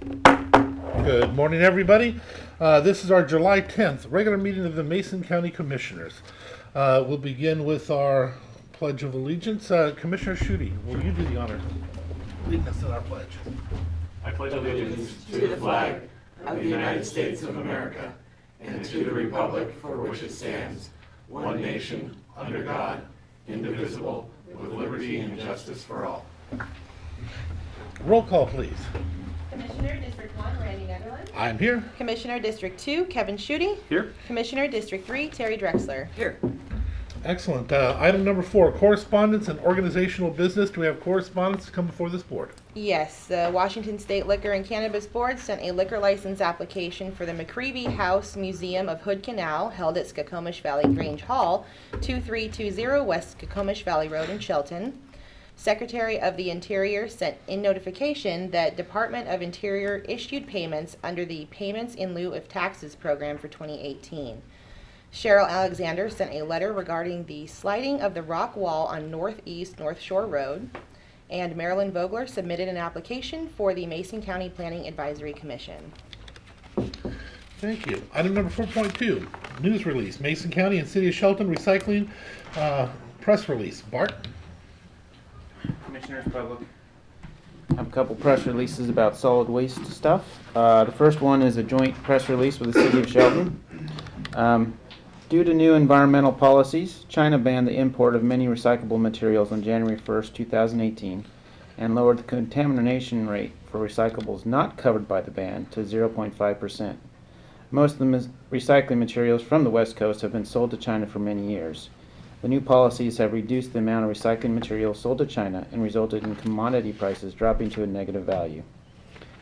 Good morning, everybody. This is our July 10th regular meeting of the Mason County Commissioners. We'll begin with our Pledge of Allegiance. Commissioner Schutte, will you do the honors of leading us in our pledge? I pledge allegiance to the flag of the United States of America and to the republic for which it stands, one nation, under God, indivisible, with liberty and justice for all. Roll call, please. Commissioner District 1, Randy Netherland. I'm here. Commissioner District 2, Kevin Schutte. Here. Commissioner District 3, Terry Drexler. Here. Excellent. Item number 4, correspondence and organizational business. Do we have correspondence to come before this board? Yes, the Washington State Liquor and Cannabis Board sent a liquor license application for the McCreevy House Museum of Hood Canal, held at Skokomish Valley Grange Hall, 2320 West Skokomish Valley Road in Shelton. Secretary of the Interior sent in notification that Department of Interior issued payments under the Payments in Lieu of Taxes program for 2018. Cheryl Alexander sent a letter regarding the sliding of the rock wall on Northeast North Shore Road. And Marilyn Vogler submitted an application for the Mason County Planning Advisory Commission. Thank you. Item number 4.2, news release. Mason County and City of Shelton recycling press release. Bart? Commissioners, public. I have a couple press releases about solid waste stuff. The first one is a joint press release with the City of Shelton. Due to new environmental policies, China banned the import of many recyclable materials on January 1st, 2018, and lowered the contamination rate for recyclables not covered by the ban to 0.5%. Most of the recycling materials from the West Coast have been sold to China for many years. The new policies have reduced the amount of recycling materials sold to China and resulted in commodity prices dropping to a negative value.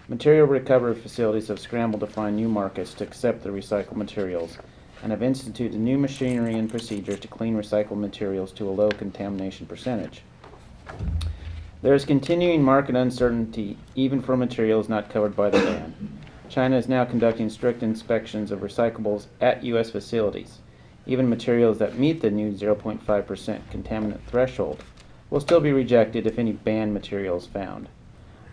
Material recovery facilities have scrambled to find new markets to accept the recycled materials and have instituted new machinery and procedures to clean recycled materials to a low contamination percentage. There is continuing market uncertainty even for materials not covered by the ban. China is now conducting strict inspections of recyclables at U.S. facilities. Even materials that meet the new 0.5% contaminant threshold will still be rejected if any banned material is found.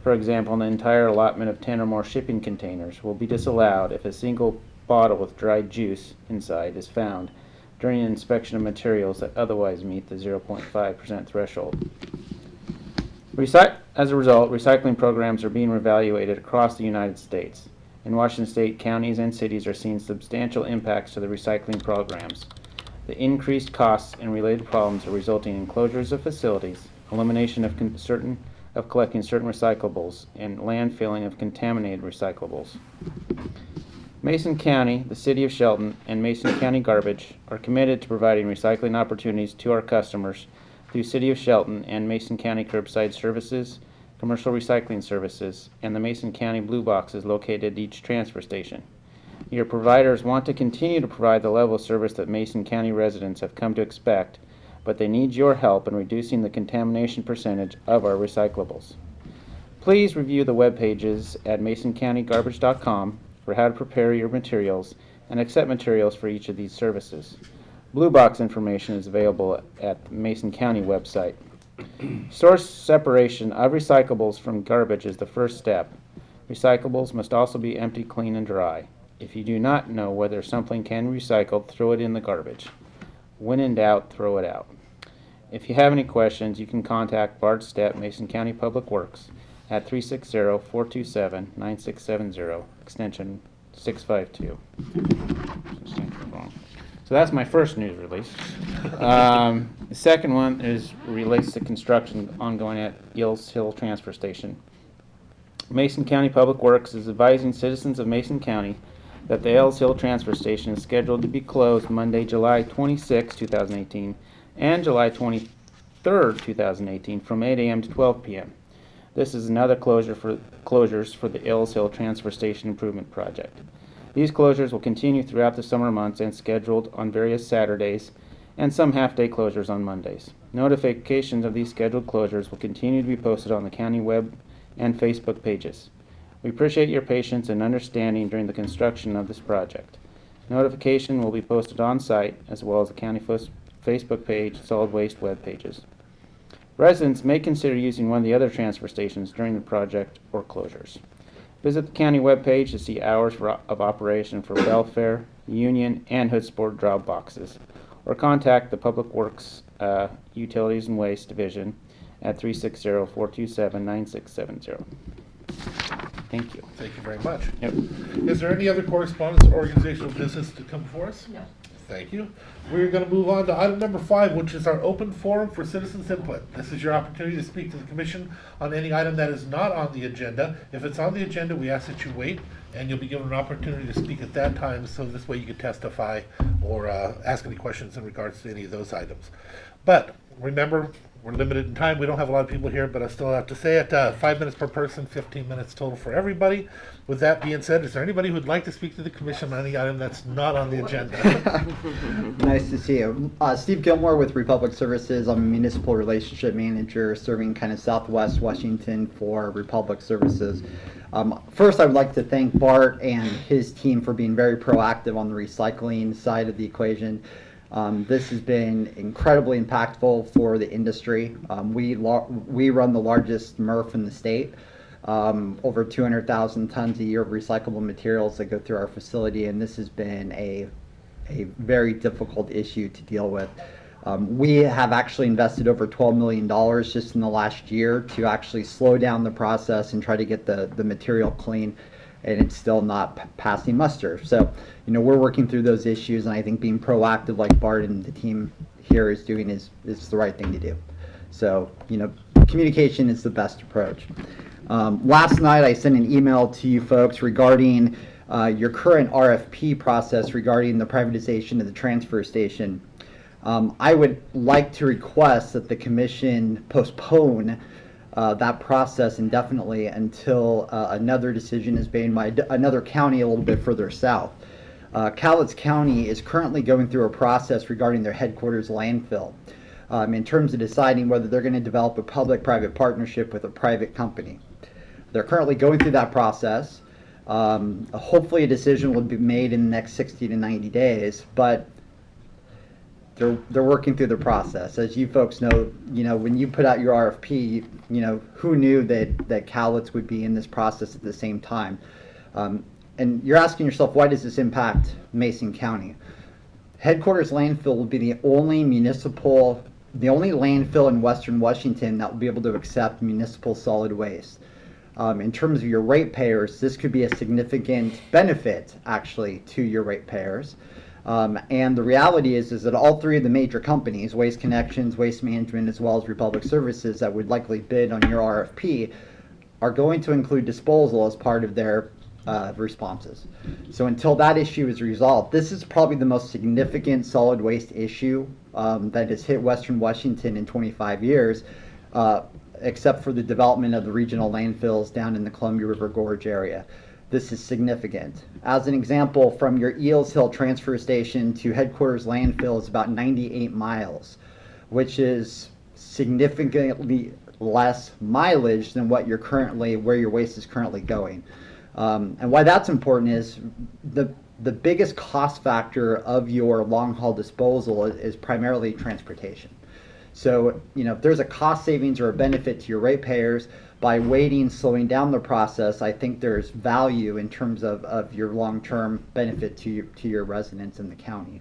For example, an entire allotment of 10 or more shipping containers will be disallowed if a single bottle with dried juice inside is found during an inspection of materials that otherwise meet the 0.5% threshold. As a result, recycling programs are being reevaluated across the United States. In Washington State, counties and cities are seeing substantial impacts to the recycling programs. The increased costs and related problems are resulting in closures of facilities, elimination of collecting certain recyclables, and landfilling of contaminated recyclables. Mason County, the City of Shelton, and Mason County Garbage are committed to providing recycling opportunities to our customers through City of Shelton and Mason County Curbside Services, Commercial Recycling Services, and the Mason County Blue Boxes located at each transfer station. Your providers want to continue to provide the level of service that Mason County residents have come to expect, but they need your help in reducing the contamination percentage of our recyclables. Please review the web pages at masoncountygarbage.com for how to prepare your materials and accept materials for each of these services. Blue Box information is available at the Mason County website. Source separation of recyclables from garbage is the first step. Recyclables must also be empty, clean, and dry. If you do not know whether something can be recycled, throw it in the garbage. When in doubt, throw it out. If you have any questions, you can contact Bart Stepp, Mason County Public Works, at 360-427-9670, extension 652. So that's my first news release. The second one relates to construction ongoing at Yells Hill Transfer Station. Mason County Public Works is advising citizens of Mason County that the Yells Hill Transfer Station is scheduled to be closed Monday, July 26, 2018, and July 23, 2018, from 8 a.m. to 12 p.m. This is another closures for the Yells Hill Transfer Station Improvement Project. These closures will continue throughout the summer months and scheduled on various Saturdays and some half-day closures on Mondays. Notifications of these scheduled closures will continue to be posted on the county web and Facebook pages. We appreciate your patience and understanding during the construction of this project. Notification will be posted on site as well as the county Facebook page, solid waste web pages. Residents may consider using one of the other transfer stations during the project or closures. Visit the county webpage to see hours of operation for Belfair, Union, and Hoodsport drop boxes, or contact the Public Works Utilities and Waste Division at 360-427-9670. Thank you. Thank you very much. Yep. Is there any other correspondence or organizational business to come before us? No. Thank you. We're going to move on to item number 5, which is our open forum for citizens input. This is your opportunity to speak to the commission on any item that is not on the agenda. If it's on the agenda, we ask that you wait, and you'll be given an opportunity to speak at that time, so this way you can testify or ask any questions in regards to any of those items. But remember, we're limited in time. We don't have a lot of people here, but I still have to say it. 5 minutes per person, 15 minutes total for everybody. With that being said, is there anybody who would like to speak to the commission on any item that's not on the agenda? Nice to see you. Steve Gilmore with Republic Services. I'm a municipal relationship manager serving kind of Southwest Washington for Republic Services. First, I would like to thank Bart and his team for being very proactive on the recycling side of the equation. This has been incredibly impactful for the industry. We run the largest MRF in the state, over 200,000 tons a year of recyclable materials that go through our facility, and this has been a very difficult issue to deal with. We have actually invested over $12 million just in the last year to actually slow down the process and try to get the material clean, and it's still not passing muster. So, we're working through those issues, and I think being proactive like Bart and the team here is doing is the right thing to do. So, communication is the best approach. Last night I sent an email to you folks regarding your current RFP process regarding the privatization of the transfer station. I would like to request that the commission postpone that process indefinitely until another decision is made by another county a little bit further south. Cowlitz County is currently going through a process regarding their headquarters landfill in terms of deciding whether they're going to develop a public-private partnership with a private company. They're currently going through that process. Hopefully a decision will be made in the next 60 to 90 days, but they're working through the process. As you folks know, when you put out your RFP, who knew that Cowlitz would be in this process at the same time? And you're asking yourself, why does this impact Mason County? Headquarters landfill will be the only landfill in Western Washington that will be able to accept municipal solid waste. In terms of your ratepayers, this could be a significant benefit, actually, to your ratepayers. And the reality is that all three of the major companies, Waste Connections, Waste Management, as well as Republic Services, that would likely bid on your RFP, are going to include disposal as part of their responses. So until that issue is resolved, this is probably the most significant solid waste issue that has hit Western Washington in 25 years, except for the development of the regional landfills down in the Columbia River Gorge area. This is significant. As an example, from your Eels Hill transfer station to headquarters landfill is about 98 miles, which is significantly less mileage than where your waste is currently going. And why that's important is the biggest cost factor of your long haul disposal is primarily transportation. So, if there's a cost savings or a benefit to your ratepayers by waiting, slowing down the process, I think there's value in terms of your long-term benefit to your residents in the county.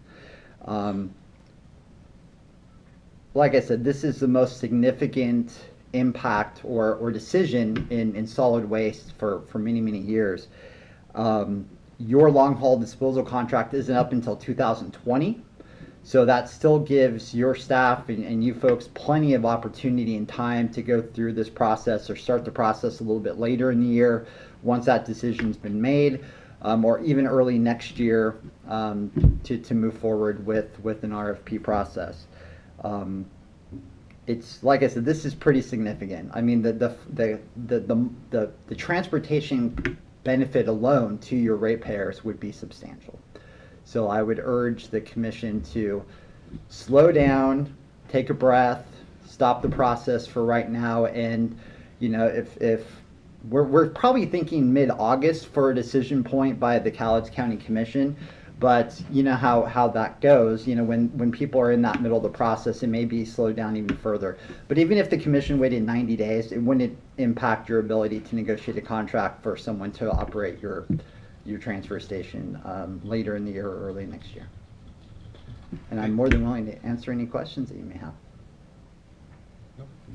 Like I said, this is the most significant impact or decision in solid waste for many, many years. Your long-haul disposal contract isn't up until 2020. So that still gives your staff and you folks plenty of opportunity and time to go through this process or start the process a little bit later in the year once that decision's been made, or even early next year to move forward with an RFP process. It's like I said, this is pretty significant. I mean, the transportation benefit alone to your ratepayers would be substantial. So I would urge the commission to slow down, take a breath, stop the process for right now, and if we're probably thinking mid-August for a decision point by the Cowlitz County Commission, But you know how that goes. You know, when people are in that middle of the process, it may be slowed down even further. But even if the commission waited 90 days, it wouldn't impact your ability to negotiate a contract for someone to operate your transfer station later in the year or early next year. And I'm more than willing to answer any questions that you may have.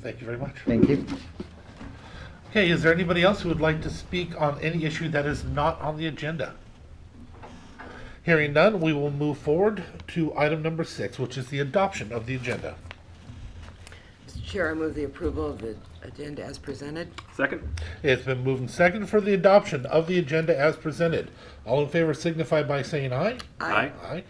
Thank you very much. Thank you. Okay, is there anybody else who would like to speak on any issue that is not on the agenda? Hearing none, we will move forward to item number 6, which is the adoption of the agenda. Mr. Chair, I move the approval of the agenda as presented. Second? It's been moved and seconded for the adoption of the agenda as presented. All in favor signify by saying aye. Aye. Aye.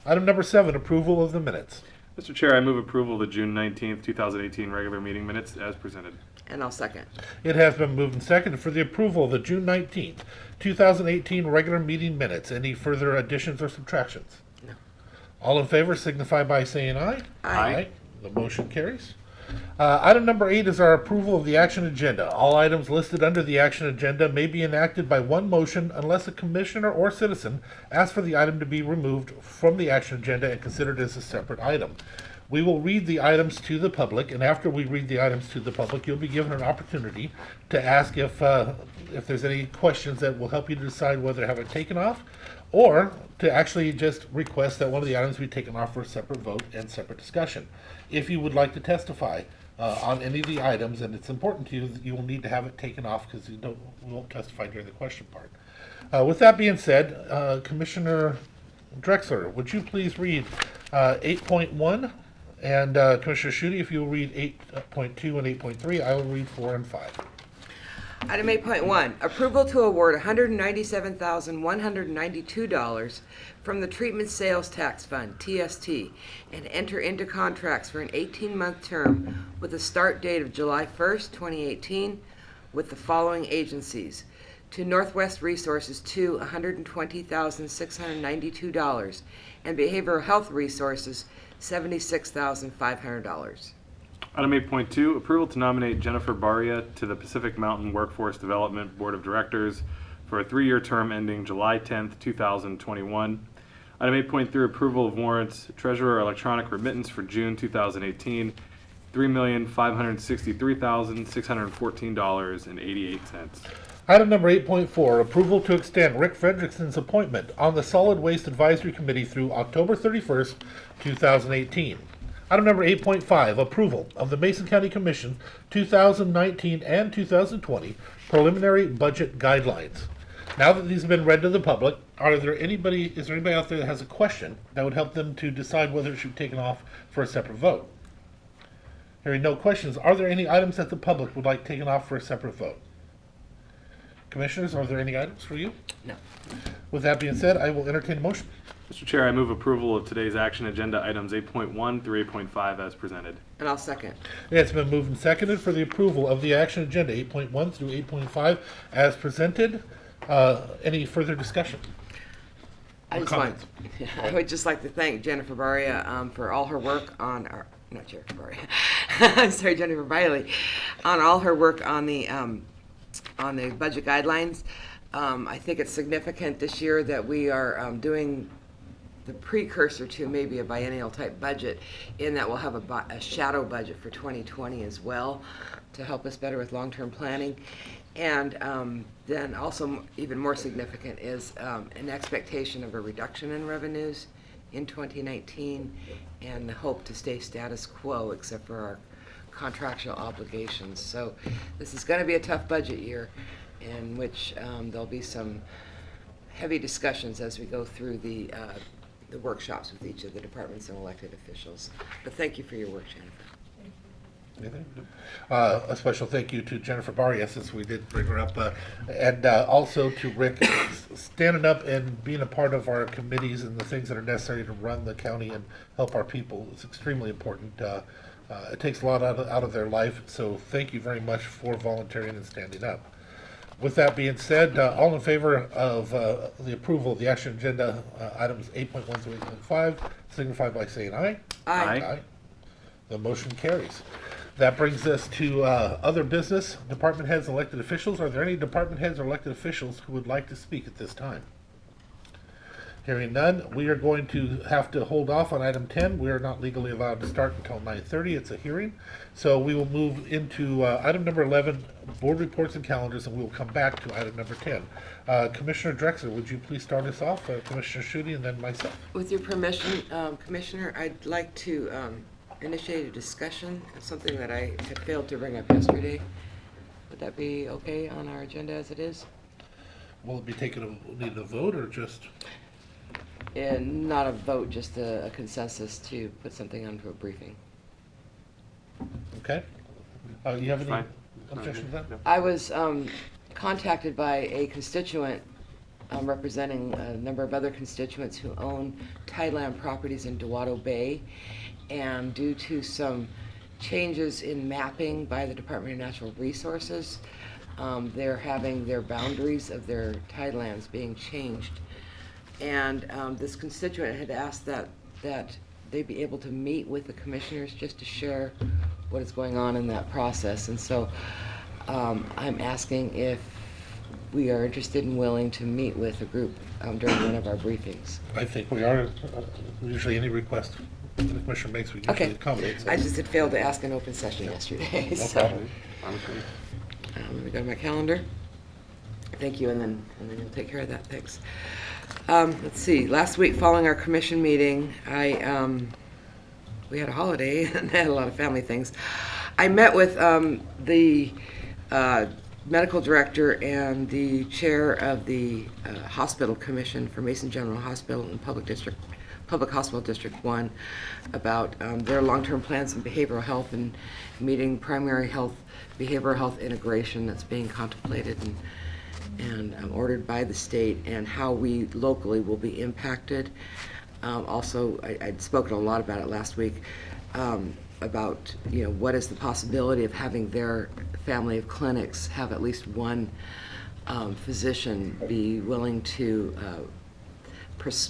Item number 7, approval of the minutes. Mr. Chair, I move approval of the June 19th, 2018 regular meeting minutes as presented. And I'll second. It has been moved and seconded for the approval of the June 19th, 2018 regular meeting minutes. Any further additions or subtractions? No. All in favor signify by saying aye. Aye. The motion carries. Item number 8 is our approval of the action agenda. All items listed under the action agenda may be enacted by one motion unless a commissioner or citizen asks for the item to be removed from the action agenda and considered as a separate item. We will read the items to the public, and after we read the items to the public, you'll be given an opportunity to ask if there's any questions that will help you to decide whether to have it taken off, or to actually just request that one of the items be taken off for a separate vote and separate discussion. If you would like to testify on any of the items, and it's important to you, you will need to have it taken off because you won't testify during the question part. With that being said, Commissioner Drexler, would you please read 8.1? And Commissioner Schutte, if you'll read 8.2 and 8.3, I will read 4 and 5. Item 8.1, approval to award $197,192 from the Treatment Sales Tax Fund, TST, and enter into contracts for an 18-month term with a start date of July 1st, 2018, with the following agencies. To Northwest Resources, to $120,692, and Behavioral Health Resources, $76,500. Item 8.2, approval to nominate Jennifer Baria to the Pacific Mountain Workforce Development Board of Directors for a 3-year term ending July 10th, 2021. Item 8.3, approval of warrants, treasurer electronic remittance for June 2018, $3,563,614.88. Item number 8.4, approval to extend Rick Fredrickson's appointment on the Solid Waste Advisory Committee through October 31st, 2018. Item number 8.5, approval of the Mason County Commission 2019 and 2020 preliminary budget guidelines. Now that these have been read to the public, is there anybody out there that has a question that would help them to decide whether it should be taken off for a separate vote? Hearing no questions, are there any items that the public would like taken off for a separate vote? Commissioners, are there any items for you? No. With that being said, I will entertain a motion. Mr. Chair, I move approval of today's action agenda items 8.1 through 8.5 as presented. And I'll second. It's been moved and seconded for the approval of the action agenda 8.1 through 8.5 as presented. Any further discussion? I would just like to thank Jennifer Baria for all her work on our, not Jennifer Baria, I'm sorry, Jennifer Biley, on all her work on the budget guidelines. I think it's significant this year that we are doing the precursor to maybe a biennial type budget, in that we'll have a shadow budget for 2020 as well to help us better with long-term planning. And then also even more significant is an expectation of a reduction in revenues in 2019 and the hope to stay status quo except for our contractual obligations. So this is going to be a tough budget year in which there'll be some heavy discussions as we go through the workshops with each of the departments and elected officials. But thank you for your work, Jennifer. Anything? A special thank you to Jennifer Baria, since we did bring her up, and also to Rick standing up and being a part of our committees and the things that are necessary to run the county and help our people. It's extremely important. It takes a lot out of their life, so thank you very much for volunteering and standing up. With that being said, all in favor of the approval of the action agenda items 8.1 through 8.5 signify by saying aye. Aye. Aye. The motion carries. That brings us to other business, department heads, elected officials. Are there any department heads or elected officials who would like to speak at this time? Hearing none, we are going to have to hold off on item 10. We are not legally allowed to start until 9:30. It's a hearing. So we will move into item number 11, board reports and calendars, and we will come back to item number 10. Commissioner Drexler, would you please start us off? Commissioner Schutte, and then myself. With your permission, Commissioner, I'd like to initiate a discussion of something that I had failed to bring up yesterday. Would that be okay on our agenda as it is? Will it be need a vote or just? And not a vote, just a consensus to put something onto a briefing. Okay. You have any Fine. objection to that? No. I was contacted by a constituent representing a number of other constituents who own tideland properties in Duwato Bay, and due to some changes in mapping by the Department of Natural Resources, they're having their boundaries of their tidelands being changed. And this constituent had asked that they be able to meet with the commissioners just to share what is going on in that process. And so I'm asking if we are interested and willing to meet with a group during one of our briefings. I think we are. Usually any request the commissioner makes, we usually Okay. accommodate. So. I just had failed to ask an open session yesterday. So let me go to my calendar. Thank you, and then you'll take care of that. Thanks. Let's see. Last week, following our commission meeting, we had a holiday and had a lot of family things. I met with the medical director and the chair of the hospital commission for Mason General Hospital and Public Hospital District 1 about their long-term plans in behavioral health and meeting primary health, behavioral health integration that's being contemplated and ordered by the state, and how we locally will be impacted. Also, I'd spoken a lot about it last week, about what is the possibility of having their family of clinics have at least one physician be willing to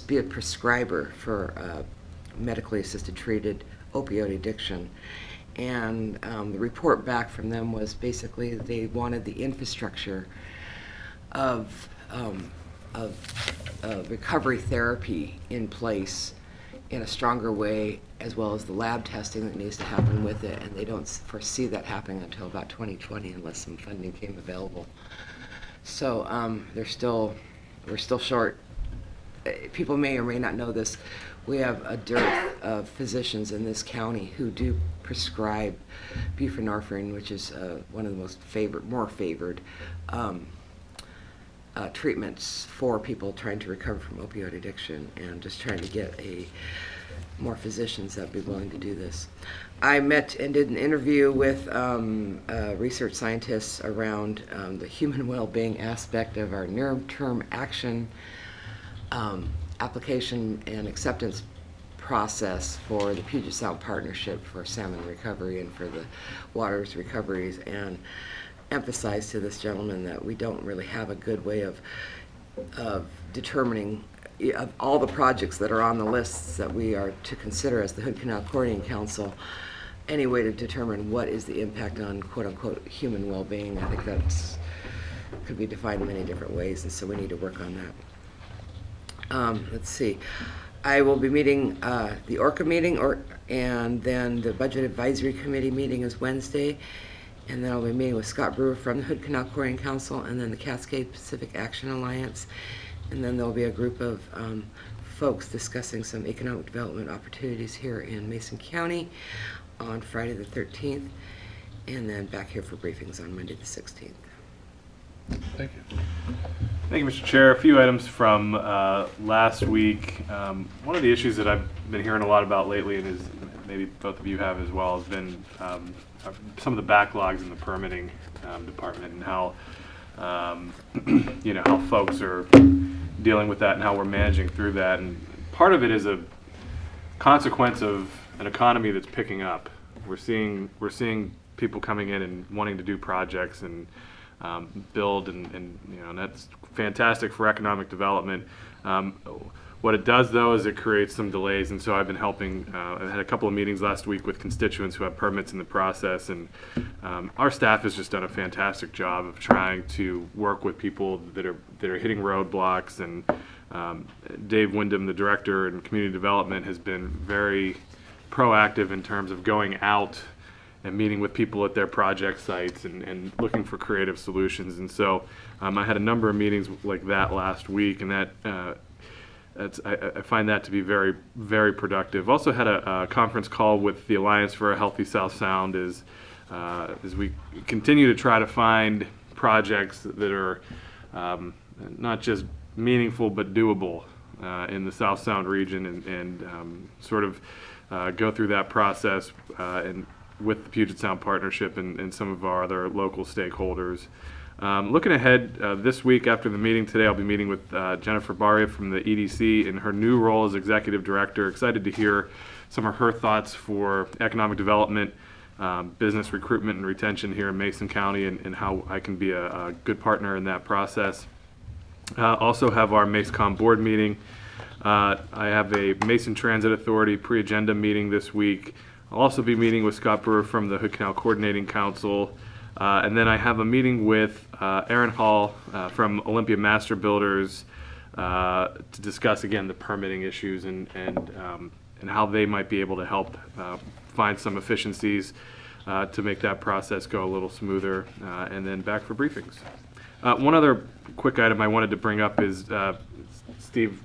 be a prescriber for medically assisted treated opioid addiction. And the report back from them was basically they wanted the infrastructure of recovery therapy in place in a stronger way, as well as the lab testing that needs to happen with it, and they don't foresee that happening until about 2020 unless some funding came available. So we're still short. People may or may not know this. We have a dearth of physicians in this county who do prescribe buprenorphine, which is one of the more favored treatments for people trying to recover from opioid addiction, and just trying to get more physicians that would be willing to do this. I met and did an interview with research scientists around the human well-being aspect of our near-term action application and acceptance process for the Puget Sound Partnership for Salmon Recovery and for the waters recoveries, and emphasize to this gentleman that we don't really have a good way of determining of all the projects that are on the lists that we are to consider as the Hood Canal Coordinating Council, any way to determine what is the impact on quote-unquote human well-being. I think that's could be defined in many different ways, and so we need to work on that. Let's see. I will be meeting the ORCA meeting, and then the Budget Advisory Committee meeting is Wednesday. And then I'll be meeting with Scott Brewer from the Hood Canal Coordinating Council, and then the Cascade Pacific Action Alliance. And then there'll be a group of folks discussing some economic development opportunities here in Mason County on Friday the 13th, and then back here for briefings on Monday the 16th. Thank you. Thank you, Mr. Chair. A few items from last week. One of the issues that I've been hearing a lot about lately, and is maybe both of you have as well, has been some of the backlogs in the permitting department, and how how folks are dealing with that and how we're managing through that. And part of it is a consequence of an economy that's picking up. We're seeing people coming in and wanting to do projects and build, and that's fantastic for economic development. What it does, though, is it creates some delays, and so I've been helping. I had a couple of meetings last week with constituents who have permits in the process, and our staff has just done a fantastic job of trying to work with people that are hitting roadblocks. And Dave Wyndham, the director in community development, has been very proactive in terms of going out and meeting with people at their project sites and looking for creative solutions. And so I had a number of meetings like that last week, and I find that to be very, very productive. Also had a conference call with the Alliance for a Healthy South Sound as we continue to try to find projects that are not just meaningful but doable in the South Sound region, and sort of go through that process and with the Puget Sound Partnership and some of our other local stakeholders. Looking ahead, this week after the meeting today, I'll be meeting with Jennifer Baria from the EDC in her new role as Executive Director. Excited to hear some of her thoughts for economic development, business recruitment and retention here in Mason County, and how I can be a good partner in that process. Also have our MaceCom board meeting. I have a Mason Transit Authority pre-agenda meeting this week. I'll also be meeting with Scott Brewer from the Hood Canal Coordinating Council. And then I have a meeting with Aaron Hall from Olympia Master Builders to discuss, again, the permitting issues and how they might be able to help find some efficiencies to make that process go a little smoother, and then back for briefings. One other quick item I wanted to bring up is Steve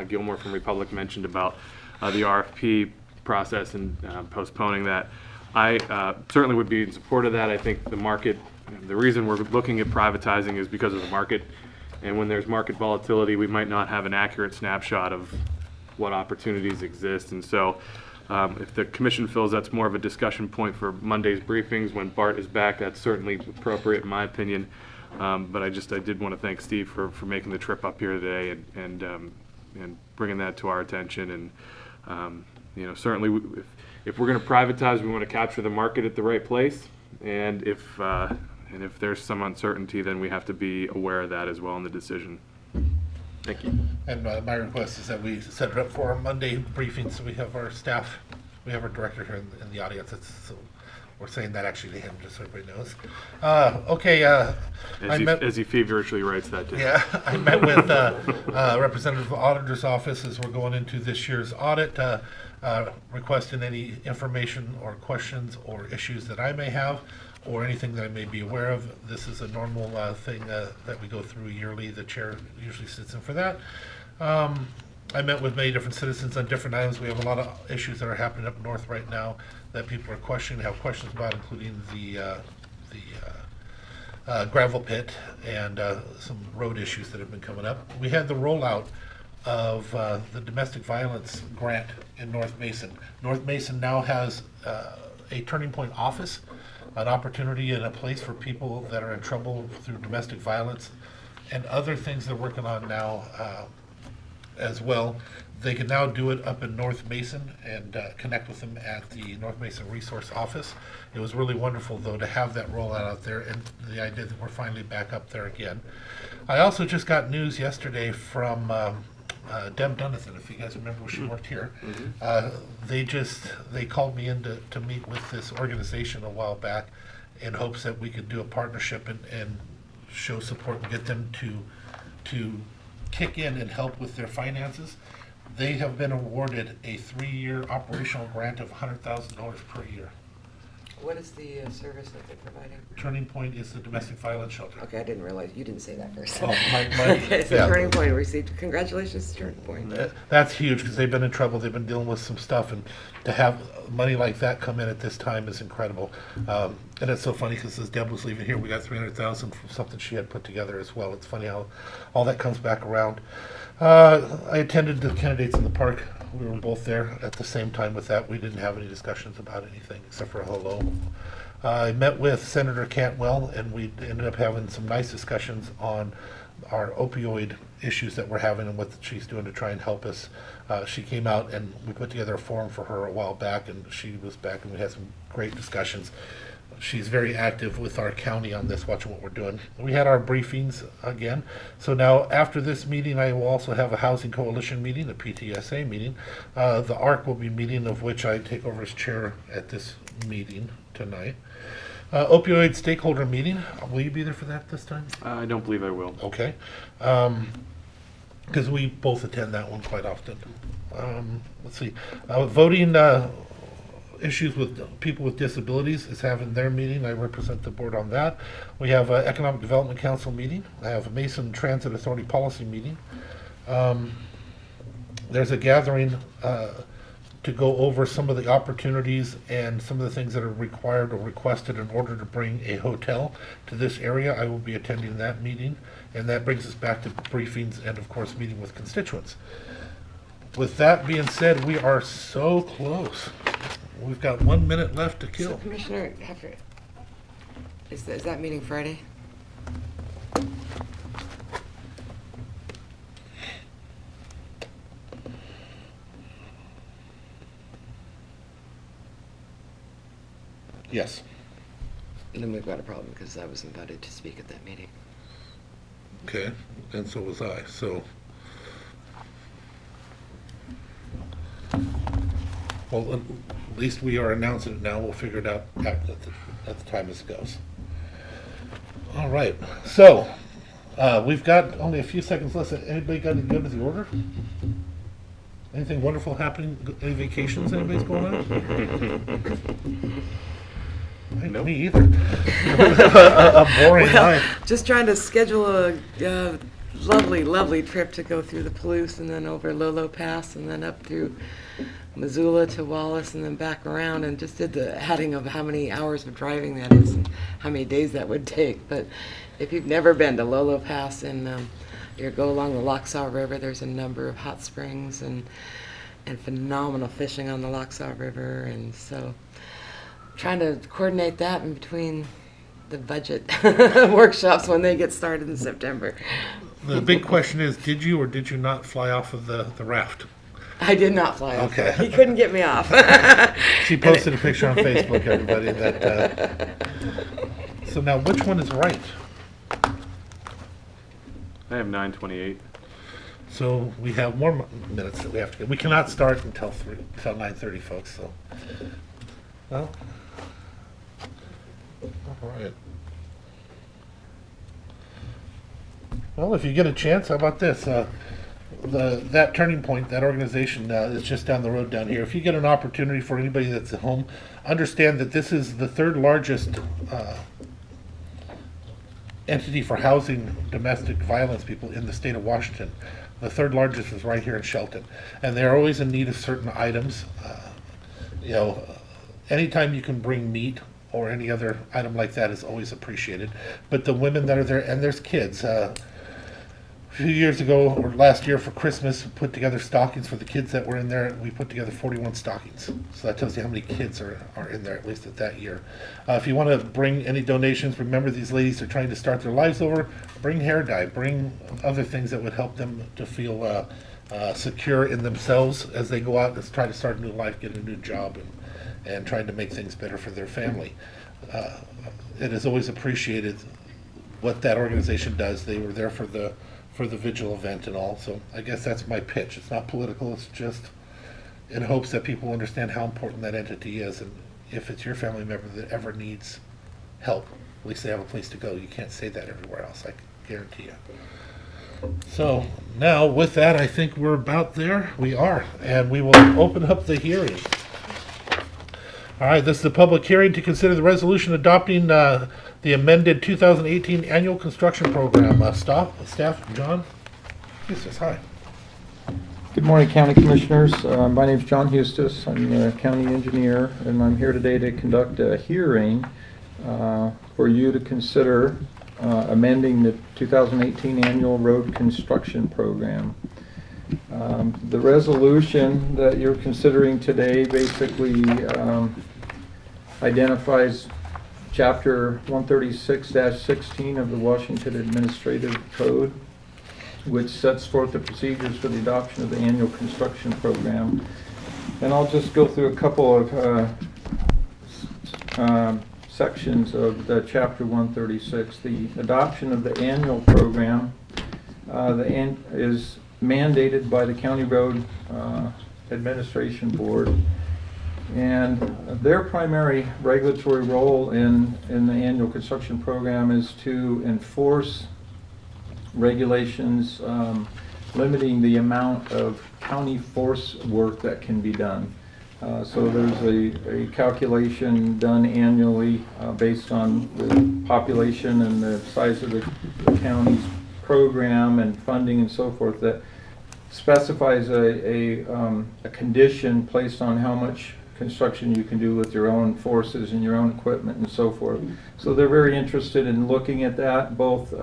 Gilmore from Republic mentioned about the RFP process and postponing that. I certainly would be in support of that. I think the market, the reason we're looking at privatizing is because of the market. And when there's market volatility, we might not have an accurate snapshot of what opportunities exist. And so if the commission feels that's more of a discussion point for Monday's briefings when Bart is back, that's certainly appropriate in my opinion. But I did want to thank Steve for making the trip up here today and bringing that to our attention. And certainly if we're going to privatize, we want to capture the market at the right place. And if there's some uncertainty, then we have to be aware of that as well in the decision. Thank you. And my request is that we set it up for our Monday briefing, so we have our staff, we have our director here in the audience. So we're saying that actually to him, just so everybody knows. Okay. As he feverishly writes that down. Yeah, I met with Representative Auditor's Office as we're going into this year's audit, requesting any information or questions or issues that I may have, or anything that I may be aware of. This is a normal thing that we go through yearly. The chair usually sits in for that. I met with many different citizens on different items. We have a lot of issues that are happening up north right now that people are questioning, have questions about, including the gravel pit and some road issues that have been coming up. We had the rollout of the domestic violence grant in North Mason. North Mason now has a Turning Point office, an opportunity and a place for people that are in trouble through domestic violence and other things they're working on now as well. They can now do it up in North Mason and connect with them at the North Mason Resource Office. It was really wonderful, though, to have that rollout out there, and the idea that we're finally back up there again. I also just got news yesterday from Deb Dunathan, if you guys remember when she worked here. They called me in to meet with this organization a while back in hopes that we could do a partnership and show support and get them to kick in and help with their finances. They have been awarded a 3-year operational grant of $100,000 per year. What is the service that they're providing? Turning Point is the domestic violence shelter. Okay, I didn't realize, you didn't say that first. Oh, my Okay, so yeah. Turning Point received, congratulations to Turning Point. That's huge because they've been in trouble. They've been dealing with some stuff, and to have money like that come in at this time is incredible. And it's so funny because as Deb was leaving here, we got $300,000 from something she had put together as well. It's funny how all that comes back around. I attended the candidates in the park. We were both there at the same time with that. We didn't have any discussions about anything except for a hello. I met with Senator Cantwell, and we ended up having some nice discussions on our opioid issues that we're having and what she's doing to try and help us. She came out and we put together a forum for her a while back, and she was back and we had some great discussions. she's very active with our county on this, watching what we're doing. We had our briefings again. So now after this meeting, I will also have a Housing Coalition meeting, a PTSA meeting. The ARC will be meeting, of which I take over as chair at this meeting tonight. Opioid stakeholder meeting. Will you be there for that this time? I don't believe I will. Okay. Because we both attend that one quite often. Let's see. Voting issues with people with disabilities is having their meeting. I represent the board on that. We have an Economic Development Council meeting. I have a Mason Transit Authority policy meeting. There's a gathering to go over some of the opportunities and some of the things that are required or requested in order to bring a hotel to this area. I will be attending that meeting, and that brings us back to briefings and, of course, meeting with constituents. With that being said, we are so close. We've got 1 minute left to So kill. Commissioner Heffer, is that meeting Friday? Yes. Then we've got a problem because I was invited to speak at that meeting. Okay, and so was I, so. Well, at least we are announcing it now. We'll figure it out at the time as it goes. All right, so we've got only a few seconds left. Anybody got any good with the order? Anything wonderful happening? Any vacations anybody's going on? Nope. Me either. A boring life. Just trying to schedule a lovely trip to go through the Palouse and then over Lolo Pass and then up through Missoula to Wallace and then back around, and just did the adding of how many hours of driving that is and how many days that would take. But if you've never been to Lolo Pass and you go along the Lochsaw River, there's a number of hot springs and phenomenal fishing on the Lochsaw River, and so trying to coordinate that in between the budget workshops when they get started in September. The big question is, did you or did you not fly off of the raft? I did not fly off. Okay. He couldn't get me off. She posted a picture on Facebook, everybody, that, so now which one is right? I have 9:28. So we have more minutes that we have to get. We cannot start until 9:30, folks, so. Well. All right. Well, if you get a chance, how about this? That Turning Point, that organization is just down the road down here. If you get an opportunity for anybody that's at home, understand that this is the third largest entity for housing domestic violence people in the state of Washington. The third largest is right here in Shelton, and they're always in need of certain items. You know, anytime you can bring meat or any other item like that is always appreciated. But the women that are there, and there's kids. A few years ago, or last year for Christmas, we put together stockings for the kids that were in there. We put together 41 stockings. So that tells you how many kids are in there, at least at that year. If you want to bring any donations, remember these ladies are trying to start their lives over. Bring hair dye, bring other things that would help them to feel secure in themselves as they go out and try to start a new life, get a new job, and trying to make things better for their family. It is always appreciated what that organization does. They were there for the vigil event and all, so I guess that's my pitch. It's not political, it's just in hopes that people understand how important that entity is, and if it's your family member that ever needs help, at least they have a place to go. You can't say that everywhere else, I can guarantee you. So now with that, I think we're about there. We are, and we will open up the hearing. All right, this is the public hearing to consider the resolution adopting the amended 2018 annual construction program. Staff, John, please says hi. Good morning, County Commissioners. My name is John Hustis. I'm the County Engineer, and I'm here today to conduct a hearing for you to consider amending the 2018 annual road construction program. The resolution that you're considering today basically identifies Chapter 136-16 of the Washington Administrative Code, which sets forth the procedures for the adoption of the annual construction program. And I'll just go through a couple of sections of the Chapter 136. The adoption of the annual program is mandated by the County Road Administration Board, and their primary regulatory role in the annual construction program is to enforce regulations limiting the amount of county force work that can be done. So there's a calculation done annually based on the population and the size of the county's program and funding and so forth that specifies a condition placed on how much construction you can do with your own forces and your own equipment and so forth. So they're very interested in looking at that, both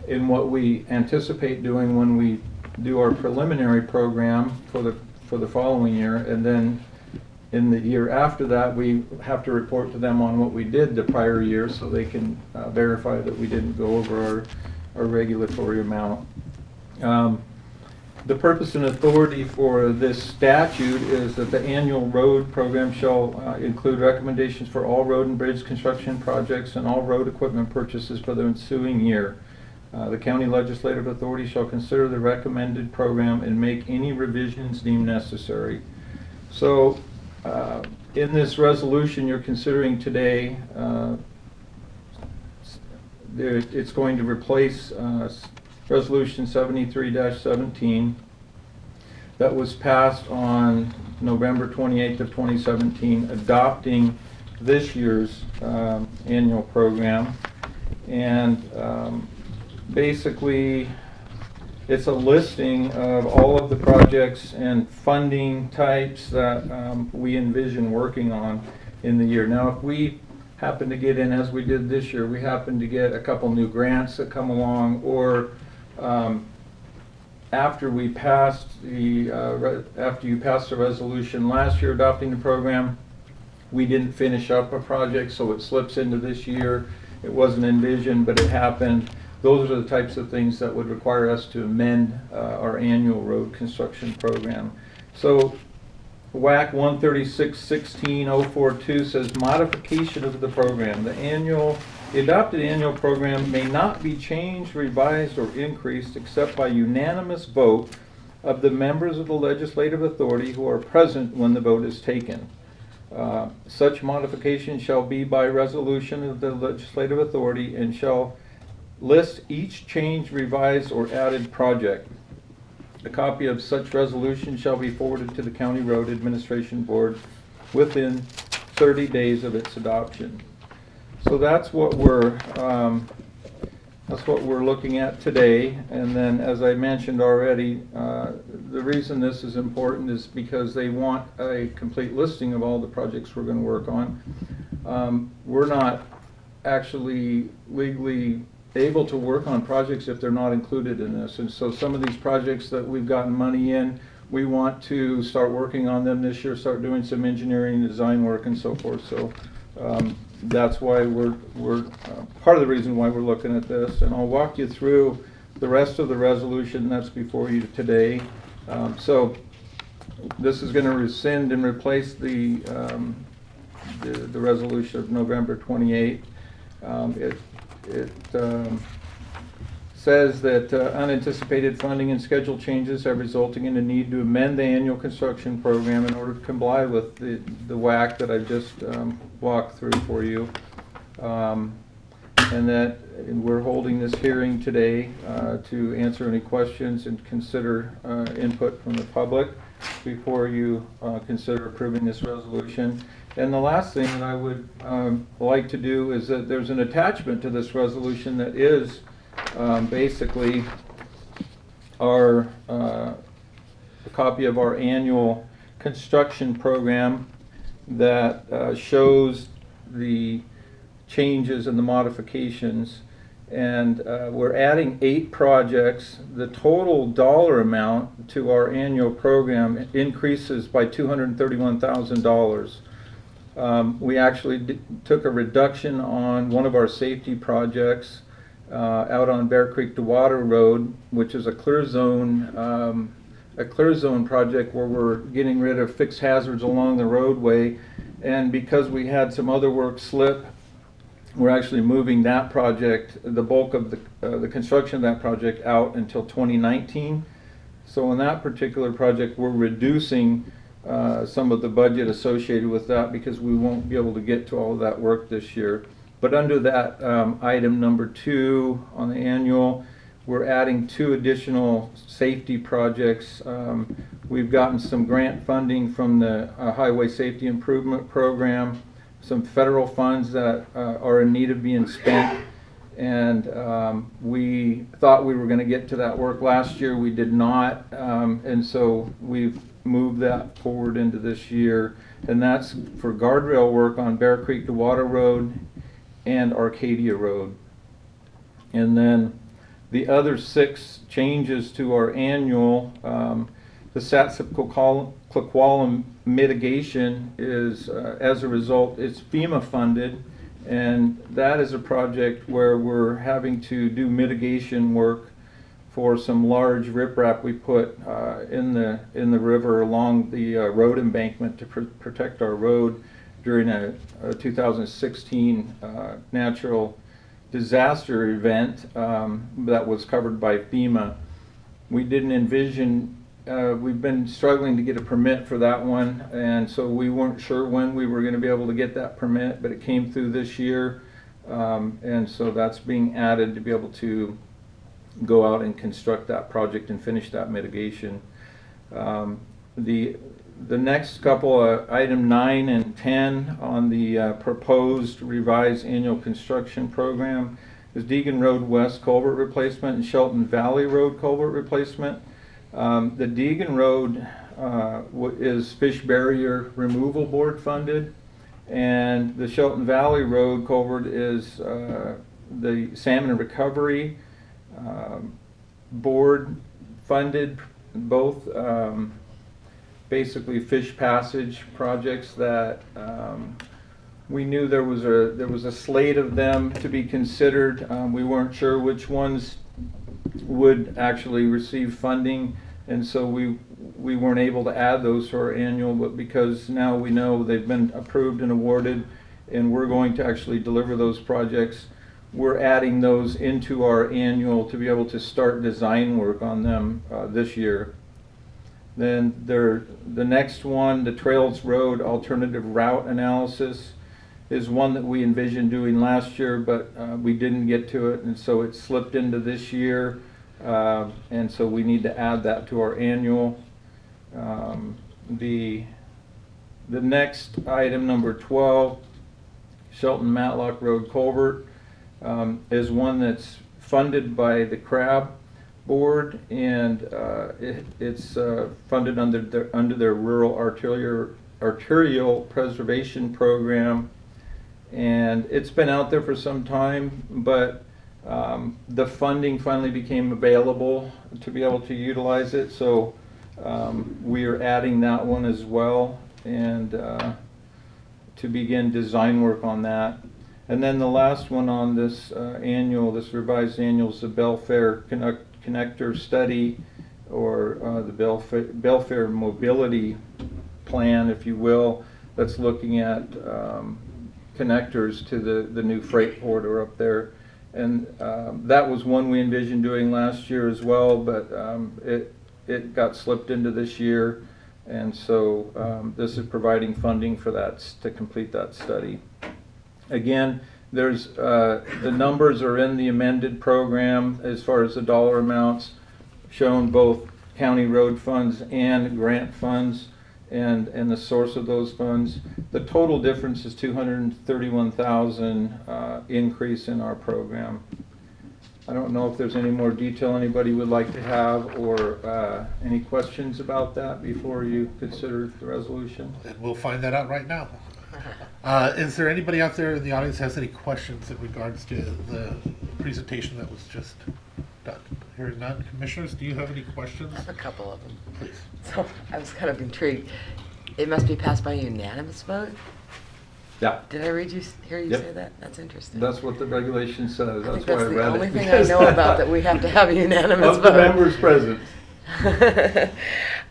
in what we anticipate doing when we do our preliminary program for the following year, and then in the year after that we have to report to them on what we did the prior year so they can verify that we didn't go over our regulatory amount. The purpose and authority for this statute is that the annual road program shall include recommendations for all road and bridge construction projects and all road equipment purchases for the ensuing year. The county legislative authority shall consider the recommended program and make any revisions deemed necessary. So in this resolution you're considering today, it's going to replace Resolution 73-17 that was passed on November 28th of 2017, adopting this year's annual program. And basically it's a listing of all of the projects and funding types that we envision working on in the year. Now if we happen to get in, as we did this year, we happen to get a couple new grants that come along, or after you passed the resolution last year adopting the program, we didn't finish up a project, so it slips into this year. It wasn't envisioned, but it happened. Those are the types of things that would require us to amend our annual road construction program. So WAC 136-16-042 says modification of the program. The adopted annual program may not be changed, revised, or increased except by unanimous vote of the members of the legislative authority who are present when the vote is taken. Such modification shall be by resolution of the legislative authority and shall list each changed, revised, or added project. A copy of such resolution shall be forwarded to the County Road Administration Board within 30 days of its adoption. So that's what we're looking at today. And then, as I mentioned already, the reason this is important is because they want a complete listing of all the projects we're going to work on. We're not actually legally able to work on projects if they're not included in this, and so some of these projects that we've gotten money in, we want to start working on them this year, start doing some engineering, design work, and so forth. So that's why we're part of the reason why we're looking at this, and I'll walk you through the rest of the resolution that's before you today. So this is going to rescind and replace the resolution of November 28th. It says that unanticipated funding and schedule changes have resulting in a need to amend the annual construction program in order to comply with the WAC that I just walked through for you. And that we're holding this hearing today to answer any questions and consider input from the public before you consider approving this resolution. And the last thing that I would like to do is that there's an attachment to this resolution that is basically a copy of our annual construction program that shows the changes and the modifications. And we're adding 8 projects. The total dollar amount to our annual program increases by $231,000. We actually took a reduction on one of our safety projects out on Bear Creek to Water Road, which is a clear zone project where we're getting rid of fixed hazards along the roadway. And because we had some other work slip we're actually moving that project, the bulk of the construction of that project, out until 2019. So in that particular project, we're reducing some of the budget associated with that because we won't be able to get to all of that work this year. But under that item number 2 on the annual, we're adding 2 additional safety projects. We've gotten some grant funding from the Highway Safety Improvement Program, some federal funds that are in need of being spent. And we thought we were going to get to that work last year. We did not. And so we've moved that forward into this year. And that's for guardrail work on Bear Creek to Water Road and Arcadia Road. And then the other 6 changes to our annual, the Satsip-Quaqualam mitigation is, as a result, it's FEMA funded, and that is a project where we're having to do mitigation work for some large riprap we put in the river along the road embankment to protect our road during a 2016 natural disaster event that was covered by FEMA. We didn't envision, we've been struggling to get a permit for that one, and so we weren't sure when we were going to be able to get that permit, but it came through this year, and so that's being added to be able to go out and construct that project and finish that mitigation. The next couple, item 9 and 10 on the proposed revised annual construction program is Deegan Road West culvert replacement and Shelton Valley Road culvert replacement. The Deegan Road is Fish Barrier Removal Board funded, and the Shelton Valley Road culvert is the Salmon Recovery Board funded, both basically fish passage projects that we knew there was a slate of them to be considered. We weren't sure which ones would actually receive funding, and so we weren't able to add those to our annual, but because now we know they've been approved and awarded and we're going to actually deliver those projects, we're adding those into our annual to be able to start design work on them this year. Then the next one, the Trails Road Alternative Route Analysis, is one that we envisioned doing last year, but we didn't get to it, and so it slipped into this year, and so we need to add that to our annual. The next item, number 12, Shelton Matlock Road Culvert, is one that's funded by the CRAB Board, and it's funded under their Rural Arterial Preservation Program, and it's been out there for some time, but the funding finally became available to be able to utilize it, so we are adding that one as well, and to begin design work on that. And then the last one on this this revised annual, is the Belfair Connector Study, or the Belfair Mobility Plan, if you will, that's looking at connectors to the new freight corridor up there. And that was one we envisioned doing last year as well, but it got slipped into this year, and so this is providing funding for that, to complete that study. Again, there's the numbers are in the amended program as far as the dollar amounts, shown both county road funds and grant funds, and the source of those funds. The total difference is $231,000 increase in our program. I don't know if there's any more detail anybody would like to have, or any questions about that before you consider the resolution. And we'll find that out right now. Is there anybody out there in the audience has any questions in regards to the presentation that was just done? Hearing none. Commissioners, do you have any questions? I have a couple of them. Please. So I was kind of intrigued. It must be passed by a unanimous vote? Yeah. Did I hear you Yep. say that? That's interesting. That's what the regulation says. I That's think why I that's the read only it. thing I know about, that we have to have a unanimous Of the vote. members present.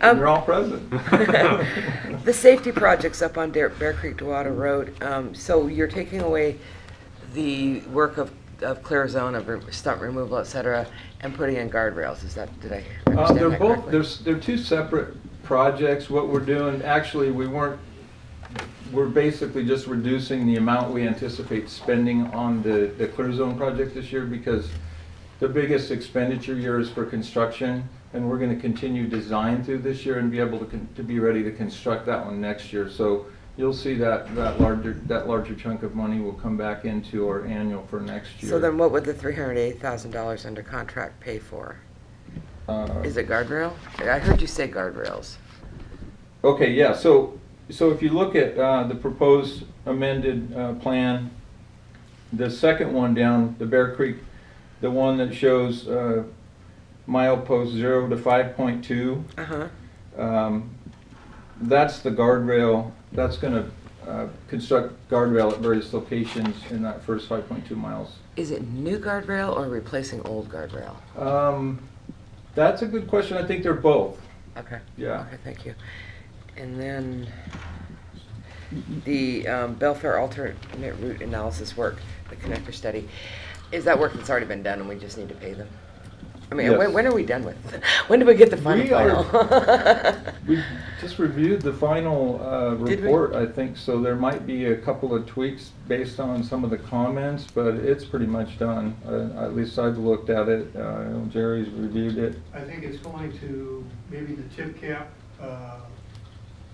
You're all present. The safety projects up on Bear Creek to Water Road, so you're taking away the work of clear zone, of stump removal, et cetera, and putting in guardrails. Is that, did I understand They're that both, correctly? they're two separate projects. What we're doing, actually, we're basically just reducing the amount we anticipate spending on the clear zone project this year, because the biggest expenditure year is for construction, and we're going to continue design through this year and be able to be ready to construct that one next year. So you'll see that larger chunk of money will come back into our annual for next year. So then what would the $308,000 under contract pay for? Is it guardrail? I heard you say guardrails. Okay, yeah, so if you look at the proposed amended plan, the second one down, the Bear Creek, the one that shows milepost 0 to 5.2, that's the guardrail. That's going to construct guardrail at various locations in that first 5.2 miles. Is it new guardrail or replacing old guardrail? That's a good question. I think they're both. Okay. Yeah. Okay, thank you. And then the Belfair alternate route analysis work, the connector study, is that work that's already been done and we just need to pay them? I mean, Yes. when are we done with? When do we get the final? We We just reviewed the final Did we? report, I think, so there might be a couple of tweaks based on some of the comments, but it's pretty much done. At least I've looked at it. Jerry's reviewed it. I think it's going to maybe the tip cap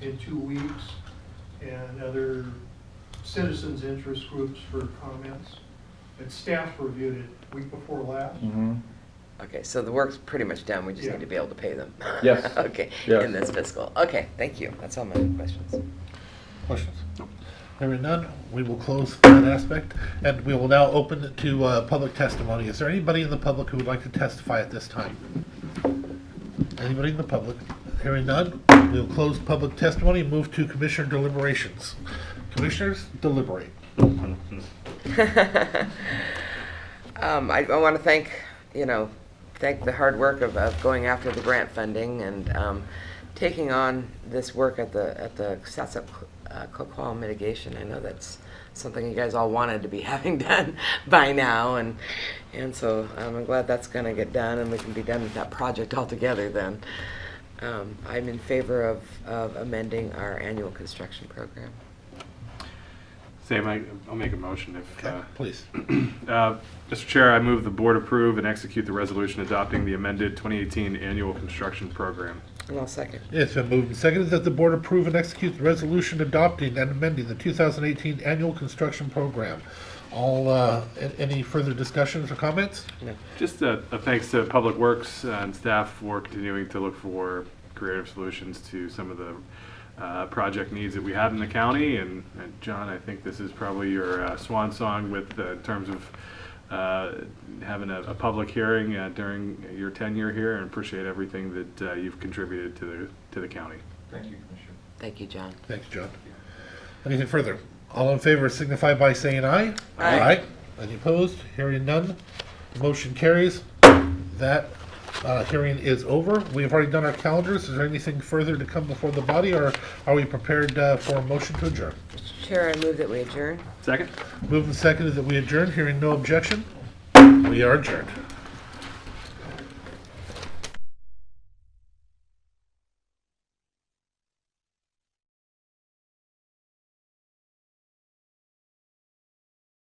in 2 weeks, and other citizens' interest groups for comments. And staff reviewed it week before last. Mhm. Okay, so the work's pretty much done, we just Yeah. need to be able to pay them. Yes. Okay, Yes. in this fiscal. Okay, thank you, that's all my questions. Questions? Hearing none, we will close that aspect, and we will now open it to public testimony. Is there anybody in the public who would like to testify at this time? Anybody in the public? Hearing none, we will close public testimony and move to commissioner deliberations. Commissioners, deliberate. I want to thank the hard work of going after the grant funding and taking on this work at the Satsup Coquitlam mitigation. I know that's something you guys all wanted to be having done by now, and so I'm glad that's going to get done and we can be done with that project altogether then. I'm in favor of amending our annual construction program. Same, I'll make a motion if. Okay, please. Mr. Chair, I move the board approve and execute the resolution adopting the amended 2018 annual construction program. And I'll second. It's been moved and seconded that the board approve and execute the resolution adopting and amending the 2018 annual construction program. Any further discussions or comments? No. Just a thanks to Public Works and staff for continuing to look for creative solutions to some of the project needs that we have in the county. And John, I think this is probably your swan song with in terms of having a public hearing during your tenure here, and appreciate everything that you've contributed to the county. Thank you, Commissioner. Thank you, John. Thanks, John. Anything further? All in favor signify by saying aye. Aye. Any opposed? Hearing none. The motion carries. That hearing is over. We have already done our calendars. Is there anything further to come before the body, or are we prepared for a motion to adjourn? Mr. Chair, I move that we adjourn. Second? Moved and seconded that we adjourn. Hearing no objection, we are adjourned.